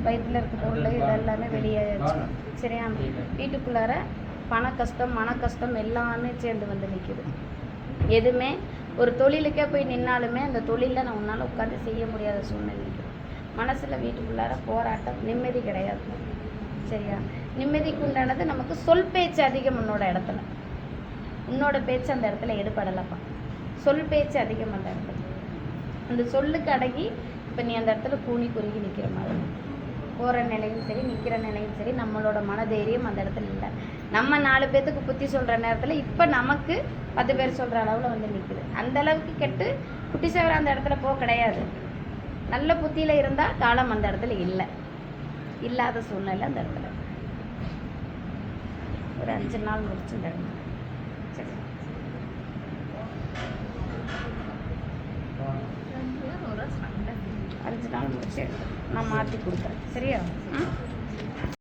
வயிற்றில் இருக்க பொருள் இதெல்லாமே வெளியாச்சு. சரியா? வீட்டுக்குள்ளார பண கஷ்டம், மன கஷ்டம் எல்லாமே சேர்ந்து வந்து நிற்கிது. எதுவுமே ஒரு தொழிலுக்கே போய் நின்னாலுமே அந்த தொழிலில் நான் உன்னால் உட்காந்து செய்ய முடியாத சூழ்நிலை நிற்கிது. மனசில் வீட்டுக்குள்ளார போராட்டம், நிம்மதி கிடையாது. சரியா? நிம்மதிக்கு உண்டானது நமக்கு சொல் பேச்சு அதிகம். உன்னோட பேச்சு அந்த இடத்துல எடுபடலைப்பா. சொல் பேச்சு அதிகம் அந்த இடத்துல. அந்த சொல்லுக்கு அடங்கி இப்போ நீ அந்த இடத்துல கூனி குறுகி நிற்கிற மாதிரி. போகிற நிலையும் சரி, நிற்கிற நிலையும் சரி, நம்மளோட மனதைரியம் அந்த இடத்துல இல்லை. நம்ம 4 பேர்த்துக்கு புத்தி சொல்கிற நேரத்தில் இப்போ நமக்கு 10 பேர் சொல்கிற அளவில் வந்து நிற்குது. அந்த அளவுக்கு கெட்டு குட்டி சேவர அந்த இடத்துல போக கிடையாது. நல்ல புத்தியில் இருந்தால் காலம் அந்த இடத்துல இல்லை. இல்லாத சூழ்நிலை அந்த இடத்துல. ஒரு 5 நாள் முடிச்சு இந்த இடத்துல. சரி, 5 நாள் முடிச்சு நான் மாற்றி கொடுக்குறேன். சரியா?